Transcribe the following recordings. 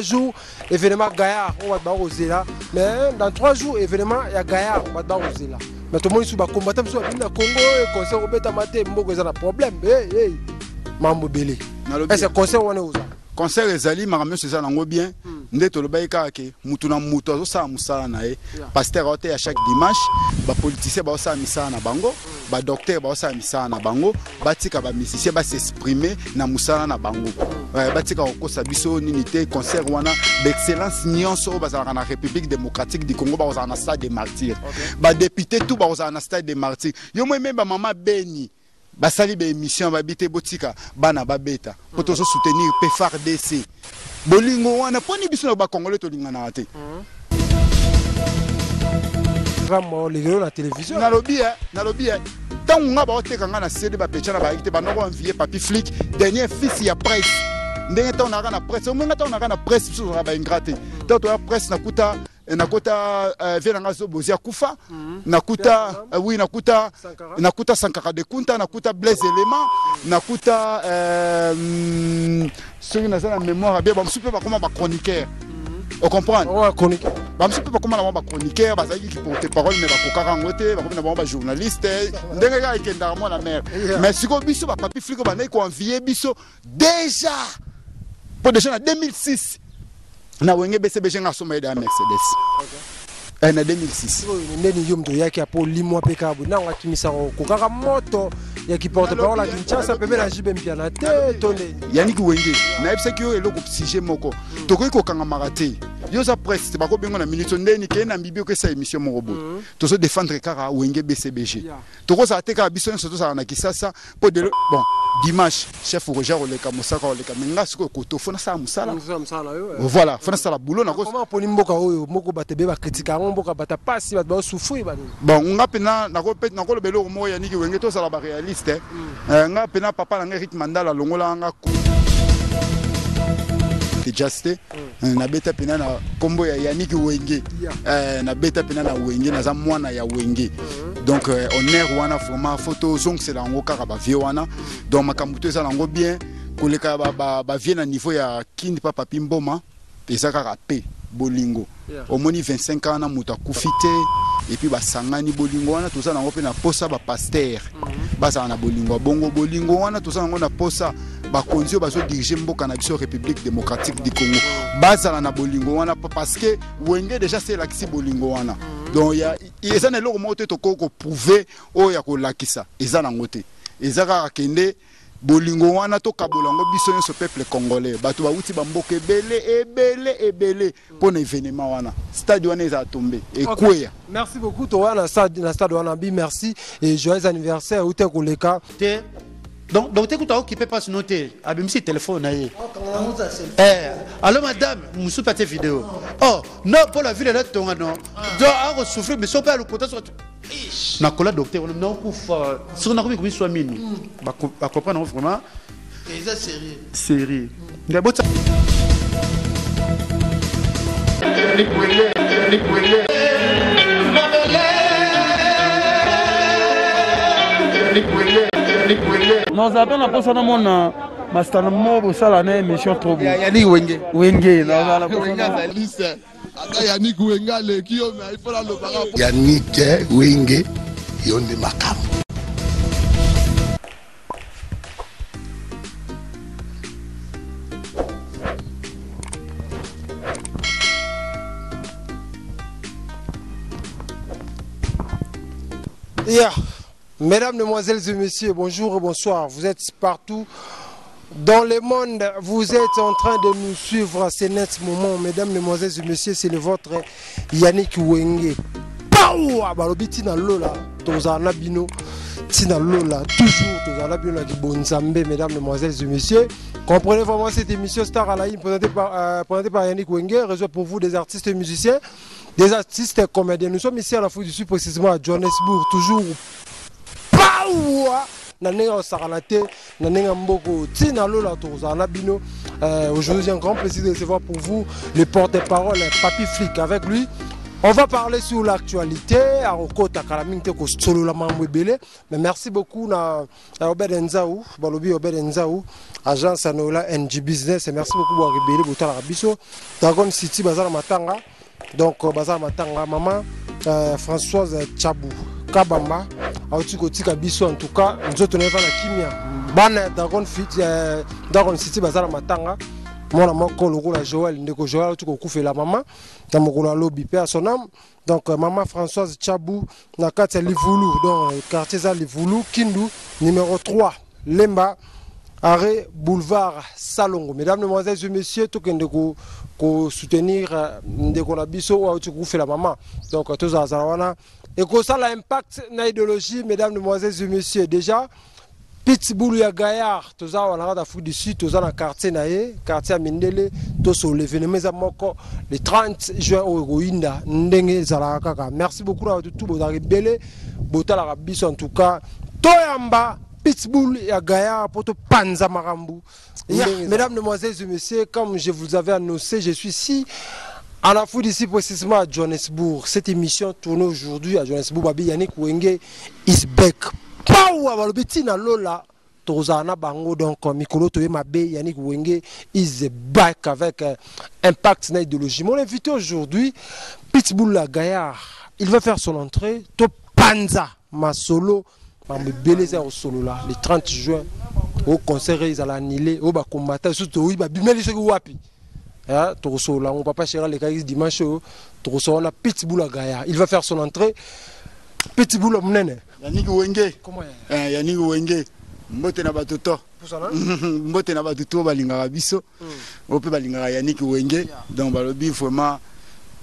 jours, événement Gaillard, on va là. Mais dans 3 jours, événement, il y a Gaillard, on va là. Mais tout le monde est combattant, il y a Congo, le conseil au Bétamate, il y a un problème. Hey, Mambo Bélé. Est-ce que le conseil on est où? Conseil les alliés, mais c'est ça, on bien. Ndé le baïka ke mutuna muto ça musala na e pasteur ote à chaque dimanche ba politicien ba ça misala na bango ba docteur ba ça misala na bango ba tika ba musicien ba s'exprimer na musala na bango ba tika ko sa biso unité concert wana d'excellence nyonso ba za na République démocratique du Congo ba za na stade des martyrs ba député tout ba za na stade des martyrs yo moi même ba mama Beni basali be émission ba bité botika bana ba beta pour tous soutenir PFARDC bolingo wana poni biso na ba congolais to lingana te vraiment les la télévision na lobby tant nga ba oteka nga na CD ba pecha na ba ikite ba noko envier papi flic dernier fils ya presse ndenge ta na na presse o menga ta na presse biso ba ingrate ta to ya presse na kuta vient nga zo bozia kufa nakuta oui nakuta Sankara de Kunta nakuta Blaise Élément nakuta ceux na la mémoire bien ba super ba comment ba chroniqueur on comprend chroniqueur ba super ba comment ba chroniqueur ba zaki qui porte parole mais ba kokara ngote ba comme ba journaliste ndenge ga ikenda mo la mer mais siko biso ba papi flic ba na ko envier biso déjà pour déjà en 2006 na wenge BCBG nga soma ida Mercedes na 2006 ndeni yomdo yaki apo limwa pekabu na ngatimisa ko kaka moto ya ki porte parole à Kinshasa pembe na jibe mpia na te tonde Yannick Wenge na ebisaki yo eloko psyché moko tokoki ko kanga marate yo za presse ba ko bengo na minute ndeni ke na mbibio ke sa émission moko bo to so défendre kaka Wenge BCBG toko za teka biso nso to sa na Kisasa po de bon dimanche chef Roger Oleka Mosaka Oleka menga siko ko to fona sa musala voilà fona sa la boulot na ko comment poni mboka oyo moko batebe ba critiquer mboka bata pasi ba souffrir ba bon nga pena na ko pet na ko lobelo mo Yannick Wenge to sa la ba réaliste nga pena papa na Eric Mandala longola nga Justé na beta pena na kombo ya Yannick Wenge na beta pena na Wenge na za mwana ya Wenge donc honneur wana vraiment photo zong c'est la ngoka ba vie wana donc makambuto eza lango bien koleka ba vie na niveau ya kindi papa Pimboma ezaka rapé bolingo au moni 25 ans na muta kufite et puis ba sangani bolingo wana toza nango pe na posa ba pasteur baza na bolingo bongo bolingo wana toza nango na posa ba konzio bazo diriger mboka na biso République démocratique du Congo baza na bolingo wana parce que Wenge déjà c'est l'axi bolingo wana donc ya eza na loko moto to ko prouver o ya ko lakisa eza na ngote eza ka kende bolingo wana to kabolango biso nso peuple congolais bato ba uti ba mboka ebele pour un événement wana stade wana eza tombé et quoi. Merci beaucoup to wana stade wana bi merci et joyeux anniversaire uté koleka donc tu as occupé pas noter abimisi téléphone aye allô madame musu pas tes vidéos oh non pour la ville là tonga non donc a souffrir mais so pas le côté na kola docteur on non kufa sur na komi komi soit mini ba comprendre vraiment et ça série ngabota non ça appelle la poste na mona mastana mobo sala na émission trop bien Yannick Wenge na la liste aka Yannick Wenge le kio mais il faut la le bara Yannick Wenge yonde makambo Mesdames, Mesdemoiselles et Messieurs, bonjour et bonsoir. Vous êtes partout dans le monde. Vous êtes en train de nous suivre à ce net moment. Mesdames, Mesdemoiselles et Messieurs, c'est le vôtre Yannick Wenge. Pau! Abalobi tina lola, tozana bino. Tina lola, toujours tozana bino qui bonzambe. Mesdames, Mesdemoiselles et Messieurs, comprenez vraiment cette émission Star à la ligne présentée par Yannick Wenge, réseau pour vous des artistes et musiciens, des artistes et comédiens. Nous sommes ici à l'Afrique du Sud, précisément à Johannesburg, toujours. Aujourd'hui, j'ai un grand plaisir de recevoir pour vous le porte-parole Papi Flic. Avec lui, On va parler sur l'actualité. Mais merci beaucoup à Obed Nzaou, Balobi Obed Nzaou, agence Anola NG Business. Et merci beaucoup à Ribéry Boutala Biso, Dragon City Bazar Matanga. Donc Bazar Matanga, maman Françoise Tchabou, Kabamba, Aotikotika Biso en tout cas, nous autres on est dans la kimia. Ban Dragon City Bazar Matanga. Mon ami Kologula Joël, Ndeko Joël, tu couvres la maman, dans mon lobby, père son âme. Donc, maman Françoise Tchabou, dans le quartier Livoulou, dans le quartier Livoulou, Kindu, numéro 3, Lemba, arrêt boulevard Salongo. Mesdames, Mesdemoiselles et Messieurs, tout le monde soutenir Ndeko Labiso, ou tu couvres la maman. Donc, tous les gens, et que ça l'impact dans l'idéologie, Mesdames, Mesdemoiselles et Messieurs, déjà. Pitbull ya Gaillard, toza wana d'Afrique du Sud, toza na quartier nae, quartier Mindele, tozo l'événement moko le 30 juin au Rwanda, ndenge zalaka kaka. Merci beaucoup à tout bozali belé, botala biso en tout cas. Toyamba Pitbull ya Gaillard poto panza marambu. Mesdames, Mesdemoiselles et Messieurs, comme je vous avais annoncé, je suis ici en Afrique ici précisément à Johannesburg. Cette émission tourne aujourd'hui à Johannesburg. Babi Yannick Wenge is back. Pawa balobeti na lola tozana bango donc mikolo toye mabe Yannick Wenge is back avec impact na idéologie. Mon invité aujourd'hui Pitbull la Gaillard, il va faire son entrée to Panza Masolo bambeleza au solo là le 30 juin au concert ils allaient annuler au ba combattre surtout oui ba bimeli ce wapi hein to solo on papa chéra les gars dimanche to solo na Pitbull la Gaillard, il va faire son entrée. Pitbull mnene Yannick Wenge. Comment Yannick Wenge. Mbote na batoto. Mbote na batoto balingaka biso. Ope balingaka Yannick Wenge. Donc balobi vraiment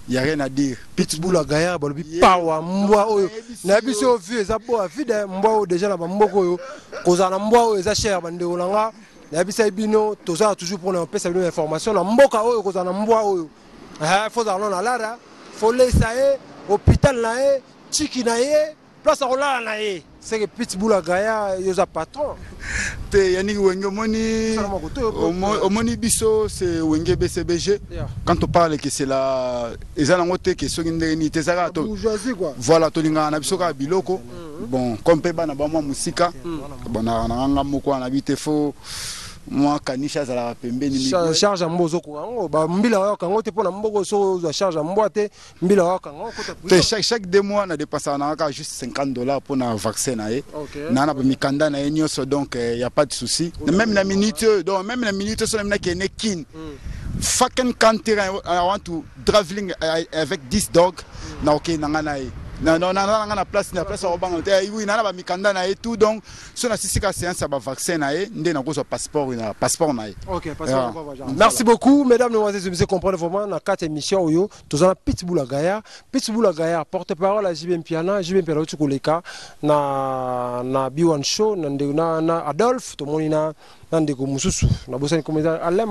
il y a rien à dire. Pitbull la Gaillard balobi pawa mbwa oyo. Na biso vu eza bo afide mbwa oyo déjà na mboko oyo. Kozana mbwa oyo eza cher bande olanga. Na biso ebino toza toujours pour na pesa bino information na mboka oyo kozana mbwa oyo. Faut aller na lara, faut laisser hôpital nae, chiki nae. Place à Roland, c'est que Pitbull la Gaillard, il y a un patron. Yannick Wenge, Omoni Bisso, c'est Wenge BCBG. Quand on parle que c'est la. Les Alangote qui sont une bourgeoisie, quoi. Voilà, Tolinga, on a Bisoka Biloko. Bon, comme Peba, on a Bama Musika. Bon, on a un mot, on a habité faux. Moi kanisha za la pembeni charge mbozo ko ba mbila wa kango te pona mboko so za charge mboate mbila wa kango ko chaque 2 mois na dépasser na ka juste $50 pour na vaccin na e na na mikanda na enyoso donc il y a pas de souci même la minute donc même la minute so na kene kin fucking country I want to traveling avec 10 dogs na OK na ngana e na place au banc oui na ba mikanda na et tout donc so na sisika séance ba vaccin na e ndé na ko so passeport na e. OK, passeport. Merci beaucoup mesdames, mesdemoiselles et messieurs, comprendre vraiment na 4 émissions oyo tozana Pitbull la Gaillard. Pitbull la Gaillard porte-parole à JB Mpiana tu koleka na B1 show na Adolphe to monina ndeko mususu na bosani comme Alain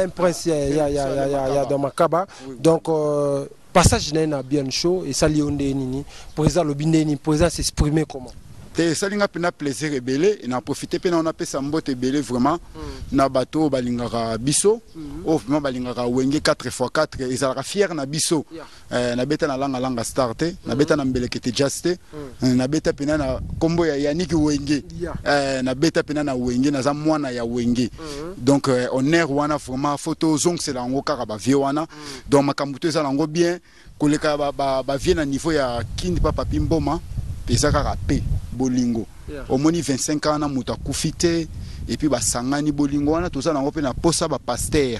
Prince ya dans Makaba donc passage na bien chaud et ça lionde nini président lobindeni président s'exprimer comment ça linga pena plaisir rebelle et na profiter pena on a pesa mbote belé vraiment na bateau balingaka biso au vraiment balingaka Wenge 4x4 ils sont fiers na biso na beta na langa starté na beta na mbelekete juste na beta pena na kombo ya Yannick Wenge na beta pena na Wenge na za mwana ya Wenge donc on est wana vraiment photo zong c'est la ngo kaka ba vieux wana donc makambuto ça lango bien koleka ba vieux na niveau ya kindi papa pimboma pesa kaka pe bolingo omoni 25 ans na muta kufite et puis basangani bolingo wana tout ça nango pe na posa ba pasteur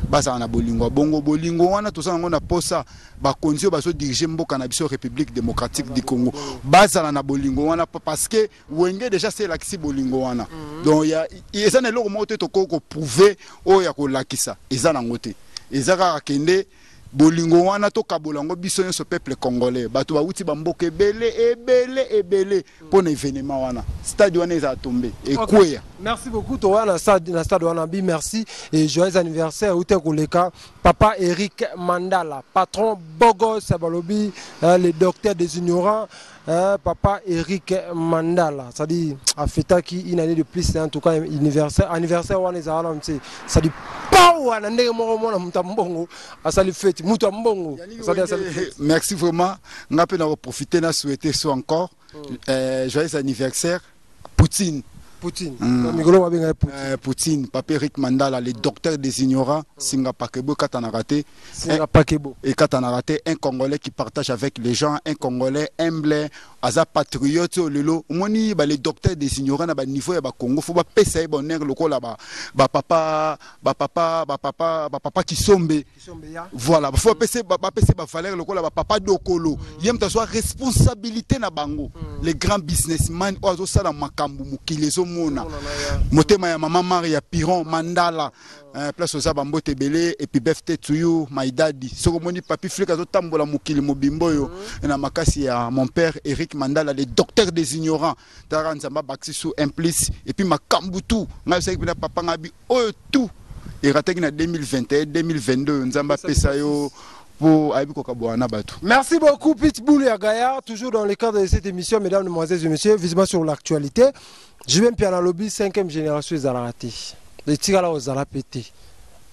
basa na bolingo bongo bolingo wana tout ça nango na posa ba konzi ba so diriger mboka na biso République démocratique du Congo basa na bolingo wana parce que Wenge déjà c'est l'axi bolingo wana donc il y a eza na loko moto to ko prouver o ya ko lakisa eza nango te eza ka kende bolingo wana to kabolango biso nyo peuple congolais bato ba uti bamboka ebele pour l'événement wana stade wana eza tombé et quoi. Merci beaucoup toi na stade wana bi merci et joyeux anniversaire ute koleka papa Eric Mandala patron Bogos Balobi le docteur des ignorants papa Eric Mandala ça dit a fêté qui une année de plus en tout cas anniversaire wana eza wana ça dit pawa na ndenge moko mona mutambongo asali fête mutambongo asali fête. Merci vraiment. Nga pe na profiter na souhaiter so encore joyeux anniversaire Poutine. Poutine. Poutine, Papa Eric Mandala, le docteur des ignorants, Singa Pakebo Katanarate. Singa Pakebo. Et Katanarate, un Congolais qui partage avec les gens, un Congolais humble, Aza patriote, lelo. Moni, les docteurs des ignorants, na niveau ya Congo, faut pas pesa bonheur loko là papa qui sombe. Voilà, faut pas pesa valeur loko là papa dokolo. Yem ta soit responsabilité na bango. Les grands businessmen, ozo sala makambu mukilezo mona. Motema ya Maman Maria Piron Mandala. Place aux abambo tebele et puis befte to you my daddy. Soromoni papi flika zo tambola mukili mobimboyo na makasi ya mon père Eric Mandala, le docteur des ignorants. Taranzamba Baxisu implice et puis makambutu. Nga sai bina papa ngabi oh tout. Et raté na 2021 2022 nzamba pesa yo. Merci beaucoup Pitbull et Agaya, toujours dans le cadre de cette émission, mesdames, mesdemoiselles et messieurs, visiblement sur l'actualité. Je viens bien à lobby 5e génération Zalaraté. Les tigala aux Zalapété.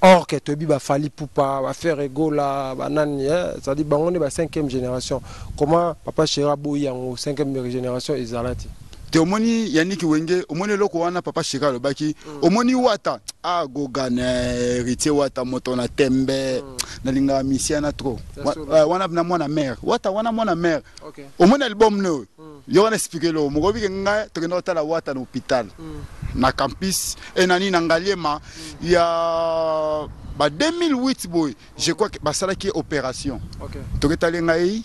Or que Tobi va falli pour pas faire ego là, banane, ça dit on est 5e génération. Comment papa Chera Boy en 5e génération Zalaraté? Te omoni Yannick Wenge, omoni loko wana papa Chira le baki, omoni wata, ah gogane, ritier wata moto na tembe, na linga misiana trop. Wana na mwana mère, wata wana mwana mère. Omoni album no, yo wana expliquer lo, mogobi nga tokenda tala wata na hôpital. Na campus et nani na ngaliema ya ba 2008 boy, je crois que basala qui opération. Toketali ngai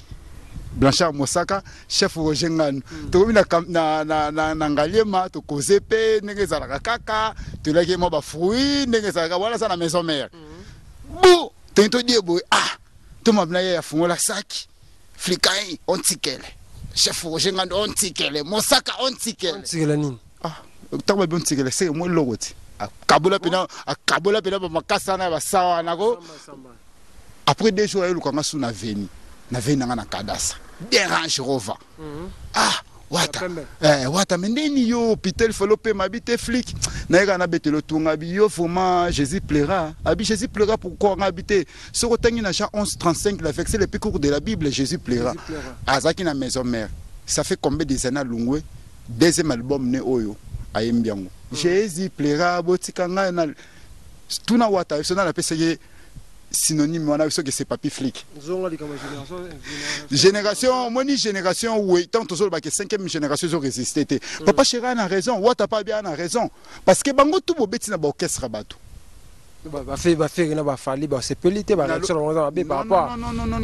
Blanchard Mosaka, chef Roger Nganu. Tokomi na ngaliema, to kozepe, nenge zalaka kaka, to laki mo ba fruit, nenge zalaka wala sa na maison mère. Bo, tento die boy, ah, to mabna ya fungola saki. Flikai on tikele. Chef Roger Nganu on tikele, Mosaka on tikele. On tikele nini? Ah, tama bon tikele, c'est moi logoti. Akabola pena ba makasa na ba sawa nako. Après 2 jours il ko ngasu na veni. Na veni na kadasa. Bien Range Rover. Ah, wata mendeni yo hôpital folope mabite flic. Na ega na betelo tunga bi yo vraiment Jésus plaira. Abi Jésus plaira pourquoi on habite. Ce rotangi na Jean 11:35 la verset le plus court de la Bible Jésus plaira. Azaki na maison mère. Ça fait combien des années Lungwe? Deuxième album ne oyo ayembiango. Jésus plaira botikanga na tuna wata so na la pese synonyme on a vu que c'est papi flic. Génération moni génération oui tant toujours que 5e génération ont résisté. Papa Chera a raison, Wata pas bien a raison parce que bango tout bobeti na ba orchestre bato. Ba faire na ba fali ba c'est pelité ba réaction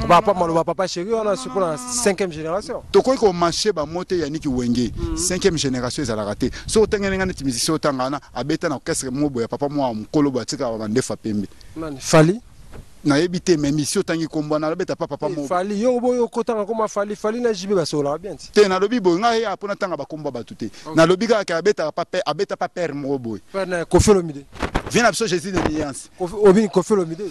par rapport papa Chera on a sur la 5e génération. To ko marché ba moté Yannick Wenge 5e génération ils a raté. So tengena ngana musicien otangana abeta na orchestre mobo ya papa mo mkolo batika ba ndefa pembe. Fali na ebité mais mission tangi kombo na lobeta papa mo fali yo boyo kotanga koma fali na jibe basola bien te na lobi bo ngai apona tanga ba kombo batute na lobi ka abeta pa père mo boy na Kofelomide viens absolument Jésus de l'Alliance obi Kofelomide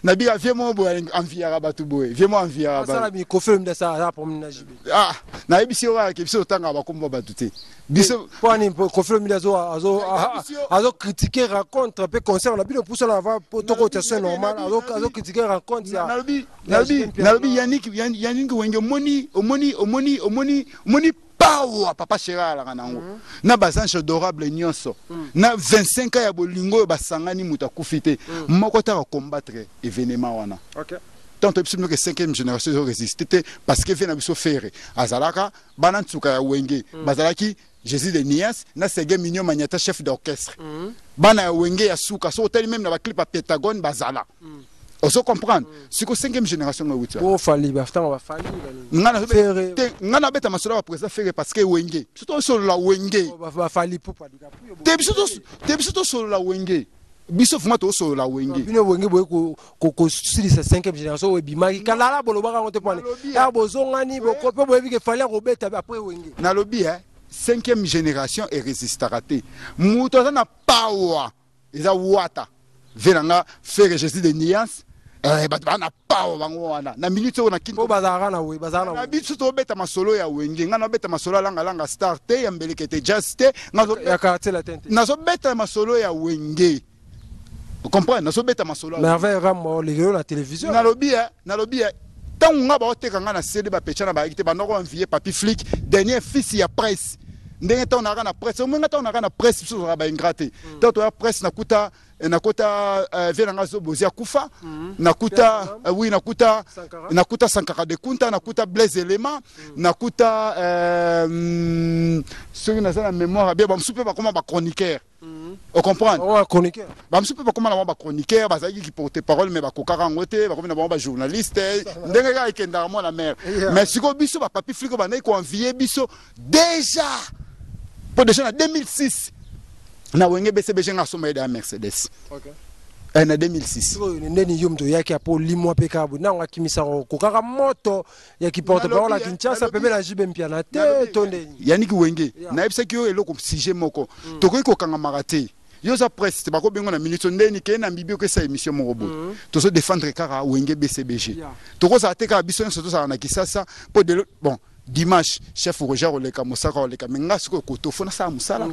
na biga viens mo boy enviara batu boy viens mo enviara ba ça mi Kofelomide ça pour na jibe ah na ebisi yo ka biso tanga ba kombo batute biso poni Kofelomide azo critiquer raconte peu concert na bino pour ça va toko c'est normal azo critiquer raconte ça nalobi Yannick Wenge omoni pawa papa Chera la kanango na bazange adorable nyonso na 25 ans ya bolingo basangani muta kufite moko ta combattre événement wana tant que 5e génération ont résisté parce que vient biso faire azalaka banantsuka ya Wenge bazalaki Jésus de Nias na Sege Mignon Magnata chef d'orchestre bana ya Wenge ya suka so tel même na ba clip à Pentagone bazala on se comprendre c'est que 5e génération nga wuti o fali ba fali ngana beta masolo ba président faire parce que Wenge surtout solo la Wenge ba fali pour pas te biso solo la Wenge biso fuma to solo la Wenge bino Wenge boy ko sur sa 5e génération we bimaki kalala bolo ba konte pone ya bozongani boko pe boyebi ke fali ko beta après Wenge na lobby 5e génération et résistera te muto na power eza wata venanga faire Jésus de Nias bana power bango wana na minute na kinto bazara na na biso to beta masolo ya Wenge ngana beta masolo langa star te ya mbeleke te just te ya quartier la tente nazo beta masolo ya Wenge vous comprenez nazo beta masolo merveille ramo les la télévision na lobby tant on a ba otekanga na CD ba pecha na ba ekite ba noko envier papi flic dernier fils ya presse ndenge ta on a na presse on ngata on a na presse sur ba ingraté tant on a presse na kuta vena ngazo bozia kufa nakuta oui nakuta Sankara de Kunta nakuta Blaise Elema nakuta ceux qui na mémoire bien ba msupe ba comment ba chroniqueur on comprend chroniqueur ba msupe ba comment ba chroniqueur ba zaki qui porte parole mais ba kokara ngote ba comme ba journaliste ndenge ga ikenda mo la mer mais siko biso ba papi flico ba na ko envier biso déjà pour déjà en 2006 na wenge BCBG nga soma ida Mercedes. Okay. En 2006. Ndeni yomto yaki apo limwa pekabu na ngakimisa ko kaka moto ya ki porte parole la Kinshasa pembe la jibe mpia na te tondeni. Yannick Wenge na ebisa ki yo eloko sujet moko. Tokoki ko kanga marate. Yo za presse te bako bengo na minute ndeni ke na mbibio ke sa émission mo robot. To so défendre kaka Wenge BCBG. Toko za teka biso nso za na Kisasa po de bon dimanche chef Roger Oleka Mosaka Oleka menga siko koto fona sa musala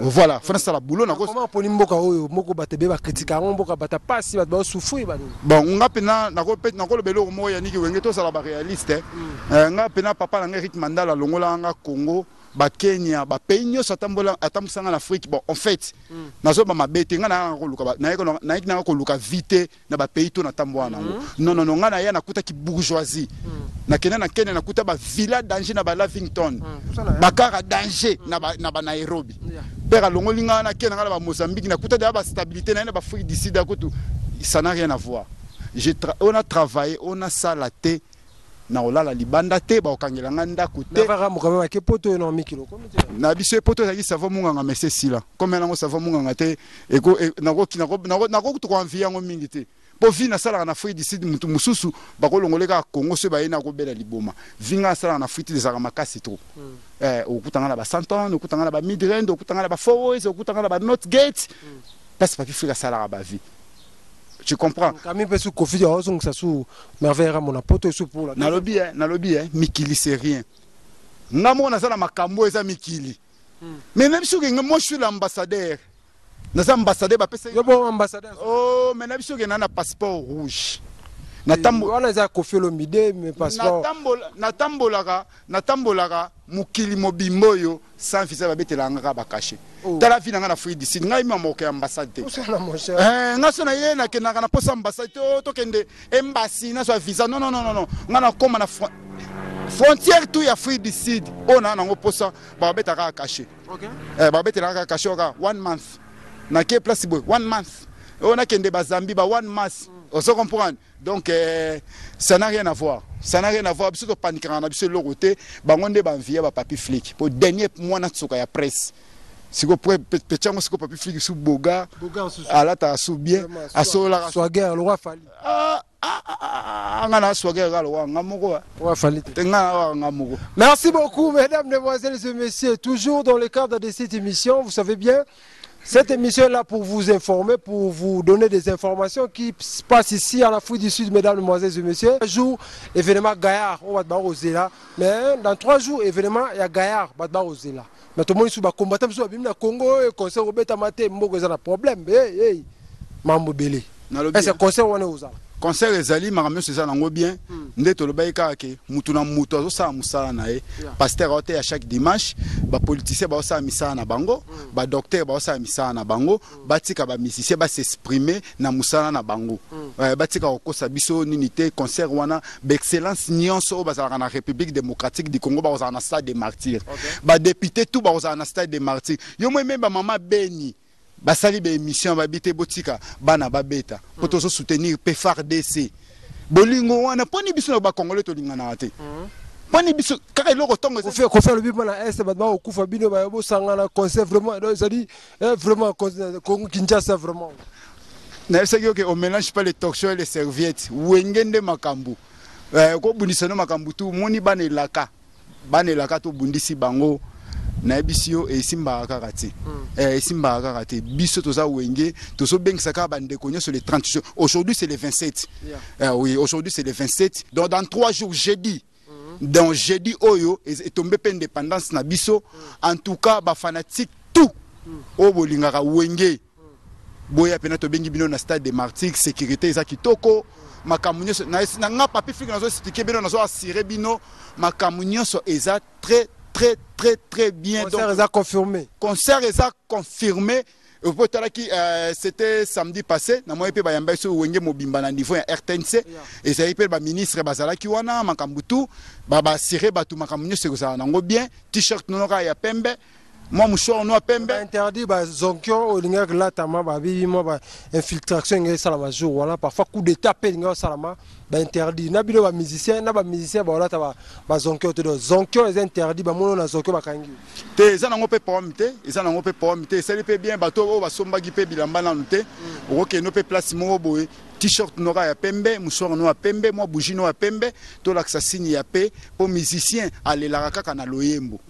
voilà fona sa la boulot na comment poni mboka oyo moko batebe ba critique mboka bata pasi ba souffrir ba bon nga pena na ko lobelo mo Yannick Wenge to sala ba réaliste nga pena papa na Eric Mandala longola nga Congo ba Kenya ba pays nyonso atamsanga na Afrique bon en fait nazo ba mabete nga na ko luka na ko luka vite na ba pays to na tamboa nango non nga na ya nakuta ki bourgeoisie na Kenya nakuta ba villa danger na ba Lavington bakara danger na ba Nairobi pera longolinga na Kenya na ba Mozambique nakuta da ba stabilité na ba Afrique du Sud akoto ça n'a rien à voir on a travaillé on a salaté na olala libanda te ba okangela nganda kote na vara mukama ke poto no mikilo na biso poto za ki savo munga mese sila comme na ngo savo munga te eko nako to ko envia ngo mingi te po vi na sala na Afrique du Sud mutu mususu ba ko longoleka Congo se ba ina ko bela liboma vinga sala na Afrique des Arabes makasi trop okutanga na ba Santon okutanga na ba Midrand okutanga na ba Forward okutanga na ba Northgate parce que Afrique sala ba vie. Tu comprends? Camille peut se confier à son ça sous merveille à mon poto sous pour la. Na lobby Mikili c'est rien. Ngamo na sala makambo eza Mikili. Mais même si moi je suis l'ambassadeur. Na za ambassadeur ba pesa. Yo bon ambassadeur. Oh, mais na biso ke na passeport rouge. Na tambo wana za kofi lo mide mais passeport. Na tambolaka mukili mobimbo yo sans visa ba betela ngaka ba caché. Tala vina na Afrique du Sud ngai mama ko ambassade. Nga sona ye na ke na posa ambassade to kende embassy na so visa non nga na koma na frontière tout ya Afrique du Sud on a ngo posa ba betaka caché. OK. Ba betela ka caché ka 1 month. Na ke place boy 1 month. On a kende ba Zambie ba 1 month. On se comprend. Donc ça n'a rien à voir. Ça n'a rien à voir. Biso to panikana biso lo côté bangonde ba envier ba papi flic. Pour dernier mois na tsoka ya presse. Siko pechango siko papi flic sous boga. Ala ta sous bien. Asola Swager le roi Fali. Ngana Swager le roi ngamoko. Roi Fali. Tenga ngamoko. Merci beaucoup mesdames, mesdemoiselles et messieurs. Toujours dans le cadre de cette émission, vous savez bien. Cette émission est là pour vous informer, pour vous donner des informations qui se passent ici en Afrique du Sud, mesdames, mesdemoiselles et messieurs. Un jour, événement Gaillard, on va te oser là. Mais dans 3 jours, événement, il y a Gaillard, on va te oser là. Mais tout le monde est combattant, il y a Congo, et conseil au bêta maté, il y a un problème. Hey, Mambo Belé. C'est conseil où on est aux arts. Conseil ezali makamyo c'est ça nango bien ndeto lobaika ke mutu na mutu azosa musala na ye pasteur ote à chaque dimanche ba politicien ba osa misala na bango ba docteur ba osa misala na bango batika ba musicien ba s'exprimer na musala na bango batika okosa biso ninité concert wana d'excellence nyonso ba za na République démocratique du Congo ba osa na stade des martyrs ba député tout ba osa na stade des martyrs yo moi même ba mama Beni basali be émission babité botika bana babeta poto so soutenir PFARDC bolingo wana poni biso na ba congolais to lingana te poni biso kaka eloko tongo ko faire le bima na est ba okufa bino ba bo sangana conseil vraiment ça dit vraiment Congo Kinshasa vraiment na c'est que on mélange pas les talk shows et les serviettes wengende makambu ko bundisa no makambu tu moni banelaka to bundisi bango na bisio e simba kakati simba kakati biso toza wenge tozo bengisaka bande konyo sur les 30 jours aujourd'hui c'est le 27 oui aujourd'hui c'est le 27 donc dans 3 jours jeudi dans jeudi oyo est tombé pe indépendance na biso en tout cas ba fanatique tout o bolingaka wenge boya pena to bengi bino na stade de Martyrs sécurité eza kitoko makambo nyonso na nga papi fiki nazo expliquer bino nazo assurer bino makambo nyonso eza très bien. Concert eza confirmé. Concert eza confirmé. C'était samedi passé na moi pe ba yamba so wenge mobimba na niveau ya RTNC et ça pe ba ministre bazalaki wana makambutu ba siré batu makambo nyonso ko nango bien t-shirt nonoka ya pembe. Moi, mouchoir noir pembe. Interdit, zonkyo, au ligne de la tama, infiltration, et salama jour, voilà, parfois coup d'état, pélinga, salama, interdit. Nabilo, musicien, musicien, voilà, zonkyo, zonkyo, est interdit, mono, zonkyo, bakangi. Te, ça n'a pas pomité, ça n'a pas pomité, ça peut bien, bateau, somba qui peut bilamba dans le thé, ok, no peut place mon boy. T-shirt noir ya pembe, mouchoir noir pembe, moi bougie noir pembe, to l'axa signe ya pe pour musicien aller la kaka na loyembo.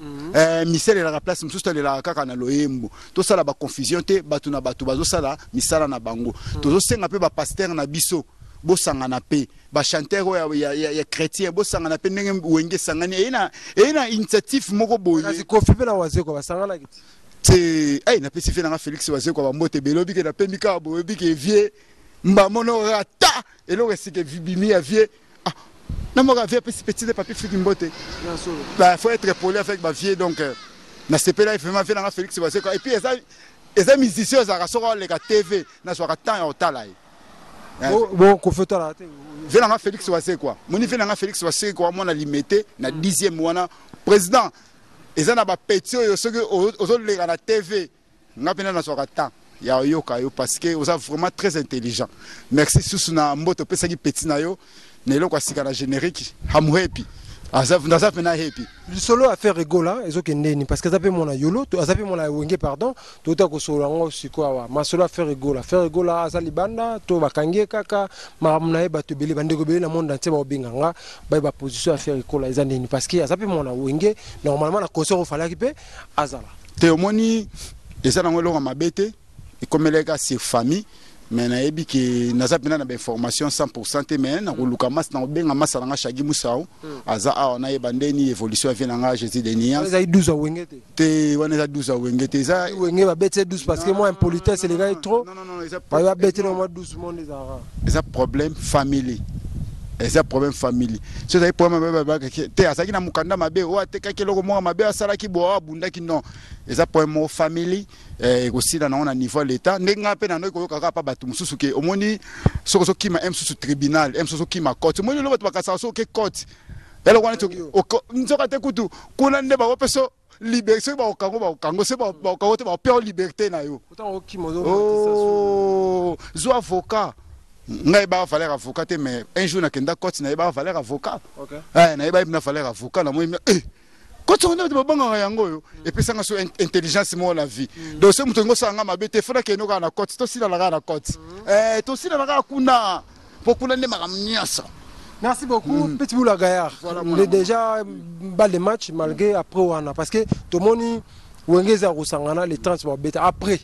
Misel la place msusta le la kaka na loyembo. To ça la ba confusion te batu na batu bazo sala misala na bango. To zo senga pe ba pasteur na biso. Bo sanga na pe ba chanteur ya chrétien bo sanga na pe ndenge wenge sangani ina initiative moko boye. Kasi kofi pe na waze ko ba sanga na kiti. Te ay na pe sifi na Félix waze ko ba mbote belobi ke na pe mika bo bi ke vie mba mono rata et là c'est que vibimi a vie ah na mo vie petit de papier fiki mbote bah faut être poli avec ma vie donc na CP là il fait ma vie na Félix c'est quoi et puis les musiciens za rasoko les TV na so temps au tala bon ko fait la télé vient na Félix c'est quoi moni vient na Félix c'est quoi moi na limité na 10e wana président eza na ba petit yo soki ozo les na TV ngapena na so temps ya yoka yo parce que vous êtes vraiment très intelligent. Merci susuna mboto pesa ki petit na yo na eloko asika na générique hamu happy azav naza pena happy le solo a fait rigola ezoke ndeni parce que zape mona yolo to azape mona wenge pardon to ta ko solo ngo siko ma solo a fait rigola azali banda to bakangie kaka mamna e bato bele bandeko bele na monde entier ba obinganga ba position a fait rigola eza ndeni parce que azape mona wenge normalement na concert ofala ki pe azala te omoni eza na ngolo mabete et comme les gars c'est famille mais na yebi ki naza pena na information 100% mais na koluka mas na benga masala nga shagi musao aza a na yebandeni évolution vient nga Jésus de Nia ça 12 wengete te wana za 12 wengete za wenge ba bête 12 parce que moi impolitesse les gars trop non ba bête no moi 12 monde les ça problème famille eza problème famille so ça problème ba te asaki na mukanda mabe o ateka keloko mo mabe asala ki bo abundaki non eza problème famille aussi dans on a niveau l'état ndenga pe na no ko kaka pa batu mususu ke omoni soko so kima msusu tribunal msusu kima court omoni lo batu bakasa so ke court elo kwana to nzoka te kutu kuna nde ba opeso liberté ba okango se ba okango te ba peur liberté na yo oh zo avocat ngai ba valeur avocat mais un jour na kenda court na ba valeur avocat na ba na valeur avocat na moi quand on est babanga yango yo et puis ça nga so intelligence mo la vie donc ce mutongo sanga mabete fona ke no kana court to sila la kana court to sila la kana kuna pour kuna ne makamniasa. Merci beaucoup Petit Boula Gaillard. On est déjà balle de match malgré après wana parce que tout moni wengeza kusangana les 30 mabete après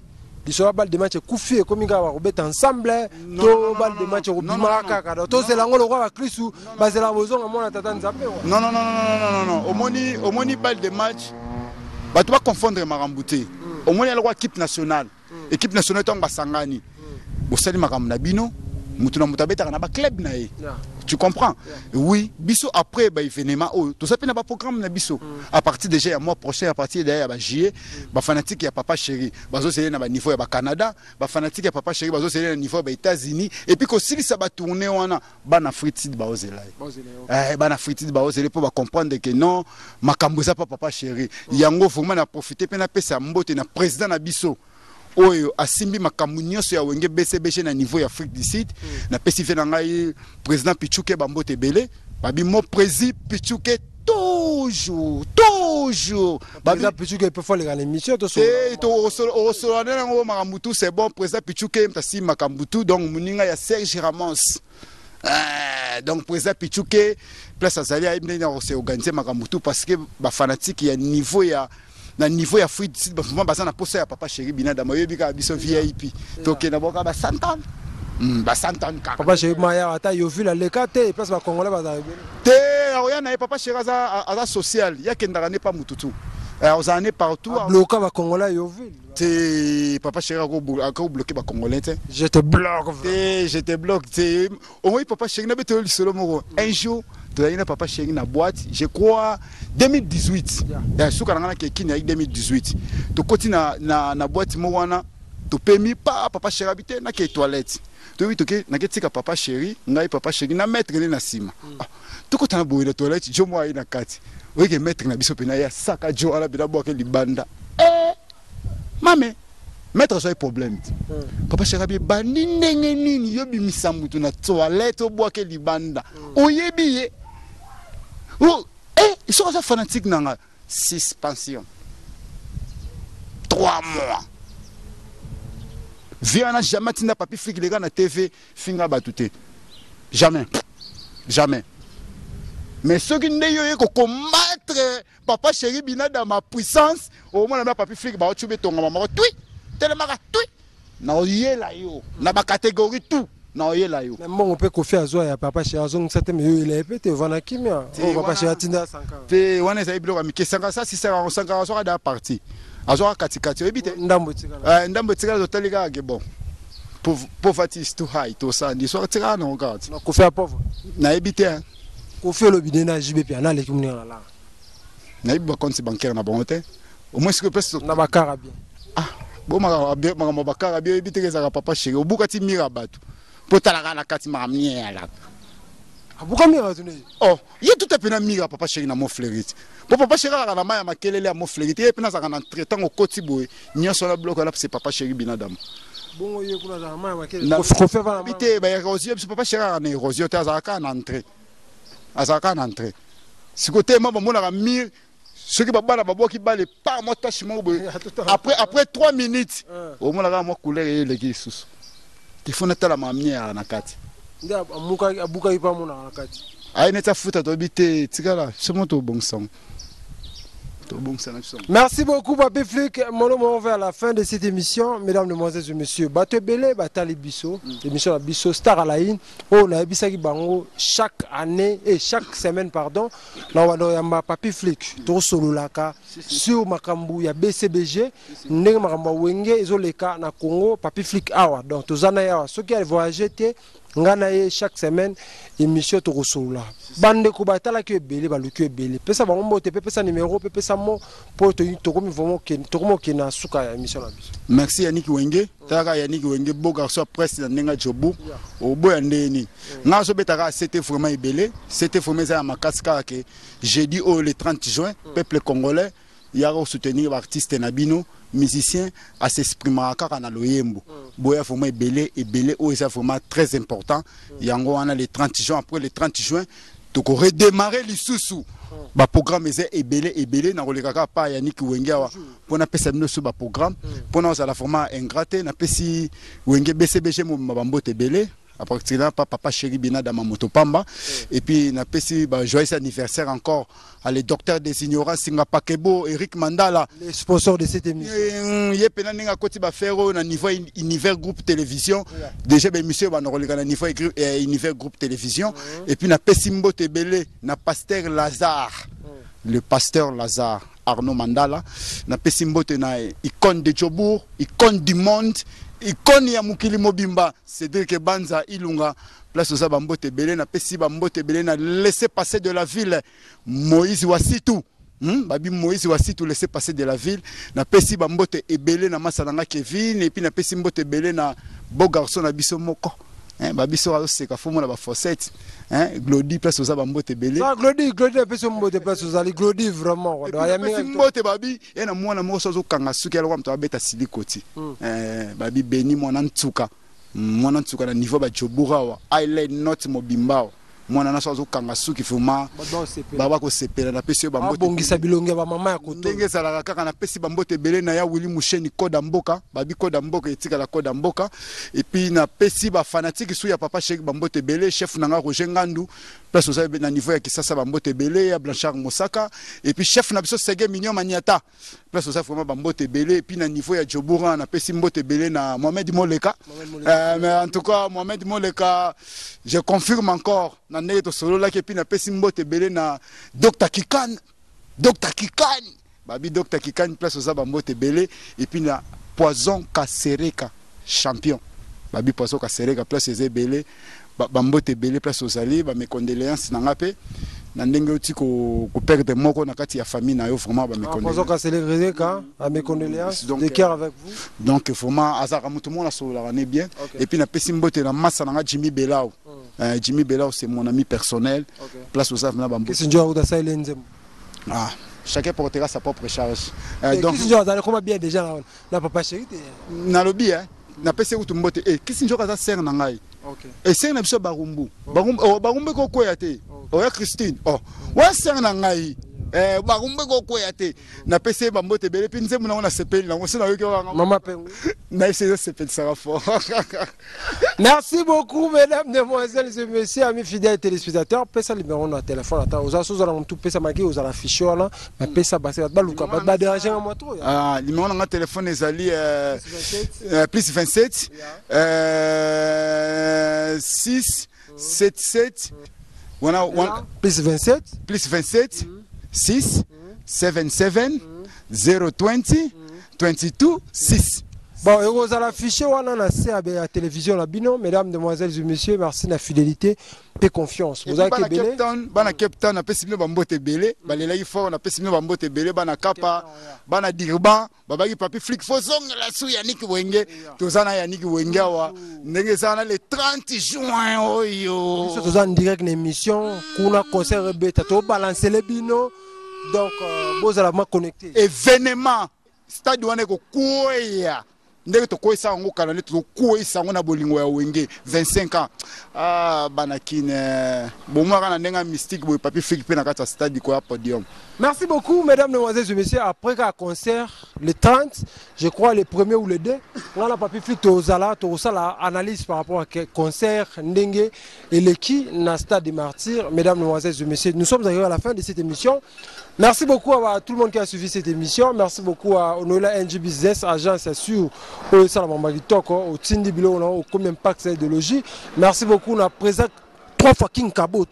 ils sont balle de match koufi comme ils vont mettre ensemble to balle de match au bimaka kada to c'est lango le roi Christou bazela bozo na mona tata nzambe non omoni balle de match ba tu vas confondre marambuté omoni le roi équipe nationale to basangani bosali makambo na bino mutu na mutabeta na ba club na ye tu comprends oui biso après ba événement tout ça pe na ba programme na biso à partir déjà ya mois prochain à partir d'ailleurs ba juillet ba fanatique ya papa chéri bazo sele na ba niveau ya ba Canada ba fanatique ya papa chéri bazo sele na niveau ba États-Unis et puis ko silisa ba tourner wana ba na Fritid ba ozela ba na Fritid ba ozela pour ba comprendre que non makambo za papa chéri yango vraiment na profiter pe na pesa mbote na président na biso oyo asimbi makambo nyonso ya wenge BCBG na niveau ya Afrique du Sud na pesife na ngai président Pichuke bambote belé babi mo président Pichuke toujours président Pichuke peut faire les émissions to solo na ngo makambutu c'est bon président Pichuke mtasi makambutu donc muninga ya Serge Ramos donc président Pichuke place azali a ibne na organiser makambutu parce que ba fanatique ya niveau ya na niveau ya Afrique du Sud ba na posa ya papa chéri binada mayebi ka biso VIP donc na boka ba santan ba santan ka papa chéri maya ata yo vu la lekate place ba congolais ba te oya na papa chéri za social ya kendaka ne pas mututu aux années partout. Bloquer les Congolais, Yoville. C'est papa chéri a bloqué les Congolais. Je te bloque. Je te bloque. Au moins, papa chéri n'a pas été solo. Un jour, tu as papa chéri dans la boîte, je crois 2018. Il y a un qui est 2018. Tu continues dans la boîte, tu permis pas papa chéri habiter dans les toilettes. Tu vois, tu as papa chéri, papa chéri, na mettre dans la cime. Tu as dans les toilettes, je moi dans 4. Oui, que mettre na biso pena ya saka jo ala bina boke libanda. Mame, mettre ça problème. Papa chéri bandi ndenge nini yobi misamutu na toilette boke libanda. Oyebi ils sont fanatiques nanga suspension. 3 mois. Viens jamais tina papi flic les gars na TV finga batute. Jamais. Jamais. Mais ceux qui n'ont pas combattre papa chéri bina dans ma puissance, au moins la papi flic ba tu ton maman tout tellement tout na oyé la yo na ba catégorie tout na oyé la yo. Mais bon on peut confier à Zoya papa chéri azong ça mais il est pété vana kimia. Oh papa chéri tinda 5 ans. Te wana za iblo mi ke 5 ans ça si ça en 5 ans ça da partie. Azora katikati ebite ndambo tikala hôtel ga bon. Poverty is too high to ça ni so tikala no God. Na confier à pauvre. Na ebite Confier le bidena JBP na les kimni là. Na iba compte bancaire na bon hôtel. Au moins ce que peut na bakara bien. Ah, bon ma bakara bien ebite ke za papa chéri obukati mira batu. Potala na kati ma mien là. Abuka mira tuni. Oh, il tout est pena mira papa chéri na mo fleurite. Papa chéri na ma makelele mo fleurite et pena za na traitant au kotiboy. Nyoso la bloc là c'est papa chéri binadam. Bon yo kuna za ma makelele. Confier va. Bité ba érosion papa chéri na érosion ta za ka na entrée. Azaka na entrée. Si côté moi mon la mire ceux qui baba la babo qui ba le pas moi tâche moi après 3 minutes au moins la moi couleur et les sous. Il faut neta la mamia na kati. Nda abuka ipa mo na kati. Ai neta futa to bité tikala c'est mon to bon sang. Merci beaucoup Papi Flic. On va à la fin de cette émission. Mesdames, Mesdemoiselles et Messieurs, Bato Belé, Batali Bisso, l'émission la Bisso Star à la In. On a Bisaki Bango chaque année et chaque semaine, pardon. Là, on a Papi Flic, Toro Sololaka, sur Makambu, il y a BCBG, Ndeng Makamba Wenge, Izoleka, na Congo, Papi Flic Awa. Donc, Tozana Yawa, ceux qui ont voyagé, nganaye chaque semaine émission to resula bande ko batala ke belé ba luku belé pesa ba ngombo te pesa numéro pesa mo po to komi vraiment to komo ke na suka émission la biso. Merci Yannick Wenge taka Yannick Wenge beau garçon presse na nenga jobu o boya ndeni nga so betaka c'était vraiment belé c'était vraiment ça makaska ke jeudi au le 30 juin peuple congolais il y a soutenir l'artiste Nabino musicien à s'exprimer à na loyembo boya vraiment belé et belé o ça vraiment très important yango on a le 30 juin après le 30 juin donc on redémarrer les sous ba programme est belé na rolekaka pa Yannick Wenge pour na pesa bino sur ba programme pour na za la format ingraté na pesi Wenge BCBG mo mabambote belé à partir de là papa chéri bina dans ma moto pamba et puis na pesi ba joyeux anniversaire encore à le docteur des ignorants Singa Pakebo Eric Mandala les sponsors de cette émission yé pena ninga koti ba faire na niveau univers groupe télévision déjà ben monsieur ba roleka na niveau univers groupe télévision et puis na pesi mbote belé na pasteur Lazare le pasteur Lazare Arnaud Mandala na pesi mbote na icône de Djobour icône du monde icône ya mukili mobimba Cédric Banza Ilunga place aux bambote belé na pesi bambote belé na laisser passer de la ville Moïse Wassitou babi Moïse Wassitou laisser passer de la ville na pesi bambote ebelé na masalanga Kevin et puis na pesi mbote belé na beau garçon na biso moko babiso azoseka fomo na ba fossette Glody place aux bambote belé Glody pesi mbote place aux ali Glody vraiment mbote babi et na mwana moko sozo kanga suki alwa mto abeta silikoti babi beni mwana ntsuka na niveau ba Jobura wa Island North Mobimba mwana na sozo kanga suki fuma baba ko sepela na pesi bambote bongisa bilonge ba mama ya koto ndenge sala kaka na pesi bambote belé na ya Willy Musheni koda mboka babi koda mboka etika la koda mboka et puis na pesi ba fanatique sou ya papa chéri bambote belé chef nanga Roger Ngandu place aux na niveau ya kisasa bambote belé ya Blanchard Mosaka et puis chef na biso Sege Mignon Maniata place aux vraiment bambote belé et puis na niveau ya Jobura na pesi mbote belé na Mohamed Moleka mais en tout cas Mohamed Moleka je confirme encore na ndenge to solo la ke puis na pesi mbote belé na Dr Kikan babi docteur Kikani place aux Bambote Belé et puis na Poison Kasereka champion babi Poison Kasereka place aux Belé Bambote Belé place aux Ali mes condoléances na ngapé na ndenge oti ko perdre moko na kati ya famille na yo vraiment mes condoléances Poison Kasereka à mes condoléances de cœur avec vous donc vraiment azaka mutu mona so la ne bien et puis na pesi mbote na massa na Jimmy Belao Jimmy Belao c'est mon ami personnel place aux Ali na Bambote qu'est-ce que tu as au Saïlen ah chacun portera sa propre charge. Donc, qu'est-ce que tu as bien déjà na papa chéri na lobby hein na pese utu mbote qu'est-ce que tu as ser na ngai et ser na biso barumbu barumbu ko koya te oya Christine wa ser na ngai barumbu ko koya te na pese Bambote Belé puis nzemu na sepeli na ngosina yoke wa maman pengu na essayer sepeli ça va fort. Merci beaucoup mesdames, demoiselles et messieurs, amis fidèles téléspectateurs. Pesa numéro na téléphone attends aux assos za tout pesa maki aux ala ficho là mais pesa basa ba luka ba déranger moi trop numéro na téléphone ezali plus 27 6 77 plus 27 6 77 020 22 6. Bon, et vous allez afficher on a à la télévision la bino, mesdames, demoiselles et messieurs, merci de la fidélité et confiance. Vous avez Kebele bana Captain na pesi bino Bambote Belé, balela ifo na pesi bino Bambote Belé bana Kapa, bana Dirban, babaki papi flic fozong la sou Yannick Wenge, tozana Yannick Wenge wa ndenge sana le 30 juin oyo. Nous sommes en direct une émission, kuna concert beta to balancer les bino. Donc vous allez me connecter. Événement stade wana ko koya. Ndenge to koisa ngo kana ne to koisa ngo na bolingo ya Wenge 25 ans banakine bomwa kana ndenga mystique boy papi flic pe na kata stade ko ya podium. Merci beaucoup mesdames, demoiselles et messieurs. Après un concert le 30, je crois le 1er ou le 2, on a papi flic to zala analyse par rapport à concert ndenge et le qui na stade des martyrs. Mesdames, demoiselles et messieurs, nous sommes arrivés à la fin de cette émission. Merci beaucoup à tout le monde qui a suivi cette émission. Merci beaucoup à Onola NG Business, agence sur au Salamambali Toko, au Tindi Bilo, au Combien Pax de Logis. Merci beaucoup. On a présent 3 fucking Cabo,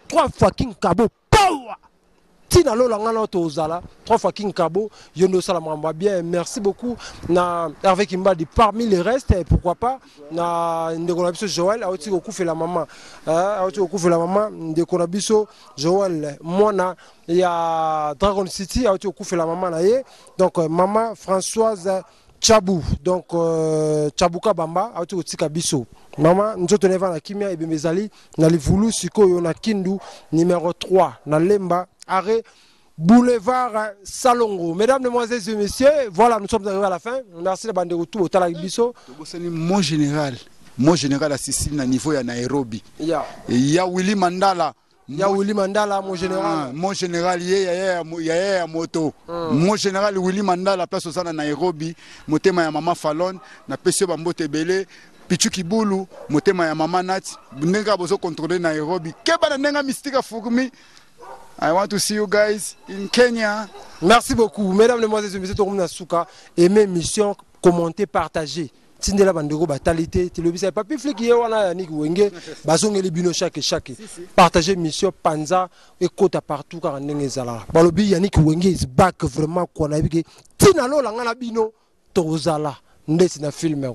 power! Tina Lola Ngana Tozala, 3 fucking Cabo, Yondo Salamamba bien. Merci beaucoup. Na Hervé Kimbadi parmi les restes, et pourquoi pas, na Ndekonabiso Joël, a aussi beaucoup fait la maman. A aussi beaucoup fait la maman, Ndekonabiso Joël, Mona. Il y a Dragon City, a aussi beaucoup fait la maman. Donc, maman Françoise Tchabou, donc Tchabouka Bamba, a aussi beaucoup Biso. Maman, nous sommes à la Kimia et Bemezali, na Livulu, Siko, Yona Kindu, numéro 3, na Lemba, arrêt boulevard Salongo. Mesdames, demoiselles et messieurs, voilà, nous sommes arrivés à la fin. Merci la bande de retour au Talabiso. Mon général à Sicile, à niveau à Nairobi. Il y a Willy Mandala. Mon général. Mon général, il y a moto. Mon général Willy Mandala, place au à Nairobi. Motema ya Mama Fallon, na Pesio Bambote Belé. Pichu Kibulu, motema ya Mama Nat. Nenga bozo contrôler Nairobi. Keba nenga mystique Fugumi. I want to see you guys in Kenya. Merci beaucoup. Mesdames, demoiselles et messieurs, tout le monde a souka. Aimez, mission, commentez, partagez. Tindela bandego batalité, telebisa papi fliki wana Yannick Wenge, bazonge les bino chaque. Partagez mission panza et kota partout car ndenge zala. Balobi Yannick Wenge is back vraiment quoi na biki. Tina lo la ngana bino tozala. Ndesi na filmer.